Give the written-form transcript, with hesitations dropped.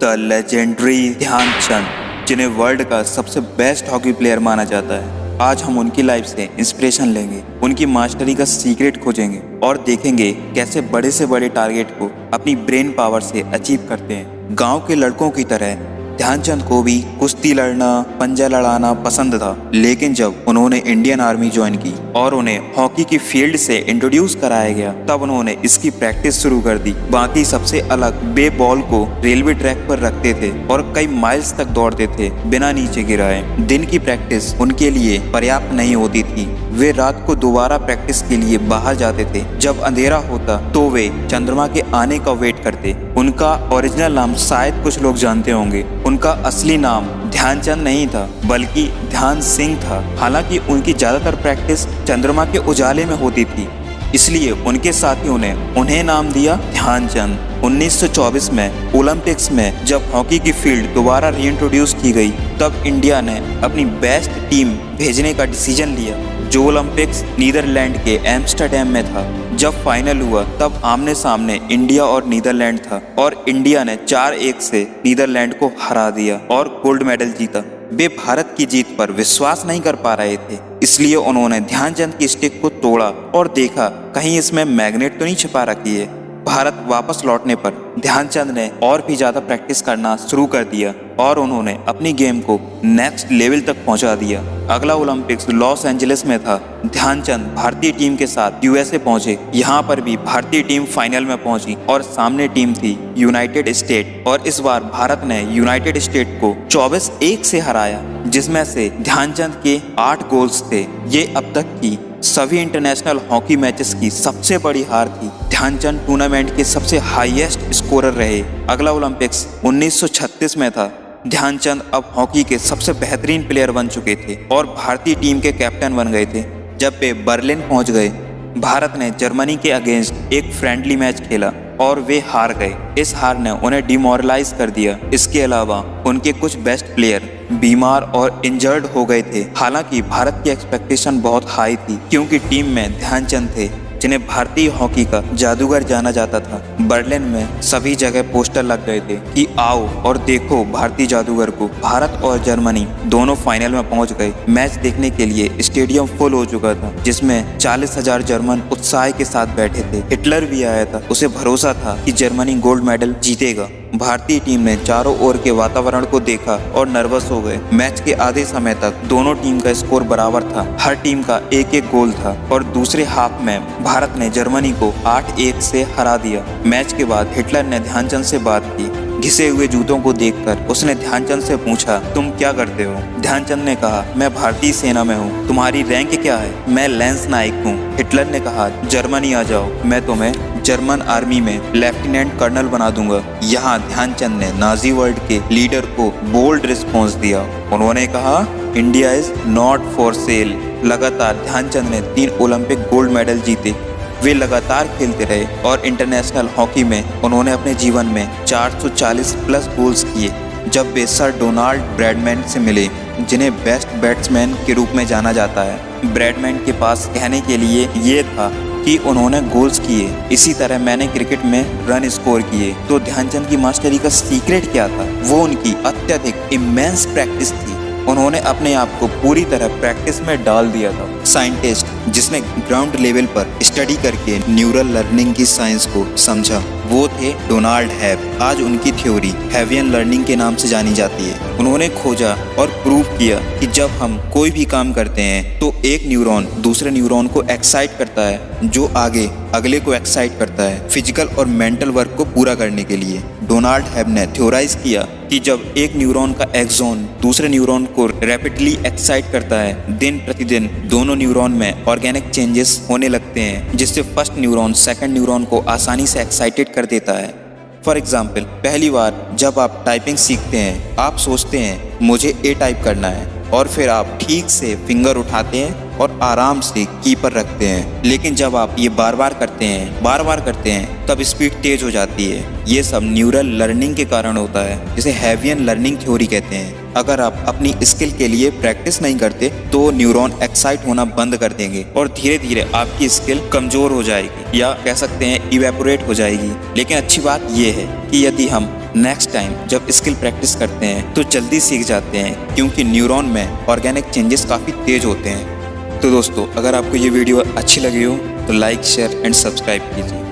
The legendary Dhyanchand, जिन्हें world का सबसे बेस्ट हॉकी प्लेयर माना जाता है। आज हम उनकी लाइफ से इंस्पिरेशन लेंगे, उनकी मास्टरी का सीक्रेट खोजेंगे और देखेंगे कैसे बड़े से बड़े टारगेट को अपनी ब्रेन पावर से अचीव करते हैं। गांव के लड़कों की तरह ध्यानचंद को भी कुश्ती लड़ना, पंजा लड़ाना पसंद था, लेकिन जब उन्होंने इंडियन आर्मी ज्वाइन की और उन्हें हॉकी की फील्ड से इंट्रोड्यूस कराया गया, तब उन्होंने इसकी प्रैक्टिस शुरू कर दी। बाकी सबसे अलग वे बॉल को रेलवे ट्रैक पर रखते थे और कई माइल्स तक दौड़ते थे बिना नीचे गिराए। दिन की प्रैक्टिस उनके लिए पर्याप्त नहीं होती थी। वे रात को दोबारा प्रैक्टिस के लिए बाहर जाते थे। जब अंधेरा होता तो वे चंद्रमा के आने का वेट करते। उनका ओरिजिनल नाम शायद कुछ लोग जानते होंगे। उनका असली नाम ध्यानचंद नहीं था, बल्कि ध्यान सिंह था। हालांकि उनकी ज्यादातर प्रैक्टिस चंद्रमा के उजाले में होती थी, इसलिए उनके साथियों ने उन्हें नाम दिया ध्यानचंद। 1924 में ओलंपिक्स में जब हॉकी की फील्ड दोबारा रीइंट्रोड्यूस की गई, तब इंडिया ने अपनी बेस्ट टीम भेजने का डिसीजन लिया, जो ओलंपिक्स नीदरलैंड के एम्स्टर्डम में था। जब फाइनल हुआ तब आमने सामने इंडिया और नीदरलैंड था और इंडिया ने 4-1 से नीदरलैंड को हरा दिया और गोल्ड मेडल जीता। वे भारत की जीत पर विश्वास नहीं कर पा रहे थे, इसलिए उन्होंने ध्यानचंद की स्टिक को तोड़ा और देखा कहीं इसमें मैग्नेट तो नहीं छिपा रखी है। भारत वापस लौटने पर ध्यानचंद ने और भी ज्यादा प्रैक्टिस करना शुरू कर दिया और उन्होंने अपनी गेम को नेक्स्ट लेवल तक पहुंचा दिया। अगला ओलंपिक्स लॉस एंजलिस में था। ध्यानचंद भारतीय टीम के साथ यूएसए पहुंचे। यहाँ पर भी भारतीय टीम फाइनल में पहुंची और सामने टीम थी यूनाइटेड स्टेट, और इस बार भारत ने यूनाइटेड स्टेट को 24-1 से हराया, जिसमें से ध्यानचंद के 8 गोल्स थे। ये अब तक की सभी इंटरनेशनल हॉकी मैचेस की सबसे बड़ी हार थी। ध्यानचंद टूर्नामेंट के सबसे हाईएस्ट स्कोरर रहे। अगला ओलंपिक्स 1936 में था। ध्यानचंद अब हॉकी के सबसे बेहतरीन प्लेयर बन चुके थे और भारतीय टीम के कैप्टन बन गए थे। जब वे बर्लिन पहुंच गए, भारत ने जर्मनी के अगेंस्ट एक फ्रेंडली मैच खेला और वे हार गए। इस हार ने उन्हें डिमोरलाइज कर दिया। इसके अलावा उनके कुछ बेस्ट प्लेयर बीमार और इंजर्ड हो गए थे। हालांकि भारत की एक्सपेक्टेशन बहुत हाई थी, क्योंकि टीम में ध्यानचंद थे, जिन्हें भारतीय हॉकी का जादूगर जाना जाता था। बर्लिन में सभी जगह पोस्टर लग गए थे कि आओ और देखो भारतीय जादूगर को। भारत और जर्मनी दोनों फाइनल में पहुंच गए। मैच देखने के लिए स्टेडियम फुल हो चुका था, जिसमें 40,000 जर्मन उत्साह के साथ बैठे थे। हिटलर भी आया था। उसे भरोसा था कि जर्मनी गोल्ड मेडल जीतेगा। भारतीय टीम ने चारों ओर के वातावरण को देखा और नर्वस हो गए। मैच के आधे समय तक दोनों टीम का स्कोर बराबर था। हर टीम का 1-1 गोल था और दूसरे हाफ में भारत ने जर्मनी को 8-1 से हरा दिया। मैच के बाद हिटलर ने ध्यानचंद से बात की। घिसे हुए जूतों को देखकर उसने ध्यानचंद से पूछा, तुम क्या करते हो? ध्यानचंद ने कहा, मैं भारतीय सेना में हूँ। तुम्हारी रैंक क्या है? मैं लेंस नाइक हूँ। हिटलर ने कहा, जर्मनी आ जाओ, मैं तुम्हें जर्मन आर्मी में लेफ्टिनेंट कर्नल बना दूंगा। यहाँ ध्यानचंद ने नाजी वर्ल्ड के लीडर को बोल्ड रिस्पॉन्स दिया। उन्होंने कहा, India is not for sale. लगातार ध्यानचंद ने 3 ओलंपिक गोल्ड मेडल जीते। वे लगातार खेलते रहे और इंटरनेशनल हॉकी में उन्होंने अपने जीवन में 440 प्लस गोल्स किए। जब वे सर डोनाल्ड ब्रैडमैन से मिले, जिन्हें बेस्ट बैट्समैन के रूप में जाना जाता है, ब्रैडमैन के पास कहने के लिए ये था कि उन्होंने गोल्स किए, इसी तरह मैंने क्रिकेट में रन स्कोर किए। तो ध्यानचंद की मास्टरी का सीक्रेट क्या था? वो उनकी अत्यधिक इमेंस प्रैक्टिस थी। उन्होंने अपने आप को पूरी तरह प्रैक्टिस में डाल दिया था। साइंटिस्ट जिसने ग्राउंड लेवल पर स्टडी करके न्यूरल लर्निंग की साइंस को समझा, वो थे डोनाल्ड हैब। आज उनकी थ्योरी हैवियन लर्निंग के नाम से जानी जाती है। उन्होंने खोजा और प्रूव किया कि जब हम कोई भी काम करते हैं तो एक न्यूरॉन दूसरे न्यूरॉन को एक्साइट करता है, जो आगे अगले को एक्साइट करता है, फिजिकल और मेंटल वर्क को पूरा करने के लिए। डोनाल्ड हैब ने थ्योराइज किया कि जब एक न्यूरॉन का एक्सॉन दूसरे न्यूरॉन को रैपिडली एक्साइट करता है, दिन प्रतिदिन दोनों न्यूरॉन में ऑर्गेनिक चेंजेस होने लगते हैं, जिससे फर्स्ट न्यूरॉन सेकंड न्यूरॉन को आसानी से एक्साइटेड कर देता है। फॉर एग्जाम्पल, पहली बार जब आप टाइपिंग सीखते हैं, आप सोचते हैं मुझे ए टाइप करना है, और फिर आप ठीक से फिंगर उठाते हैं और आराम से की पर रखते हैं। लेकिन जब आप ये बार बार करते हैं, तब स्पीड तेज हो जाती है। ये सब न्यूरल लर्निंग के कारण होता है, जिसे हैवियन लर्निंग थ्योरी कहते हैं। अगर आप अपनी स्किल के लिए प्रैक्टिस नहीं करते तो न्यूरॉन एक्साइट होना बंद कर देंगे और धीरे धीरे आपकी स्किल कमजोर हो जाएगी, या कह सकते हैं इवेपोरेट हो जाएगी। लेकिन अच्छी बात यह है कि यदि हम नेक्स्ट टाइम जब स्किल प्रैक्टिस करते हैं तो जल्दी सीख जाते हैं, क्योंकि न्यूरॉन में ऑर्गेनिक चेंजेस काफ़ी तेज होते हैं। तो दोस्तों, अगर आपको ये वीडियो अच्छी लगी हो तो लाइक, शेयर एंड सब्सक्राइब कीजिए।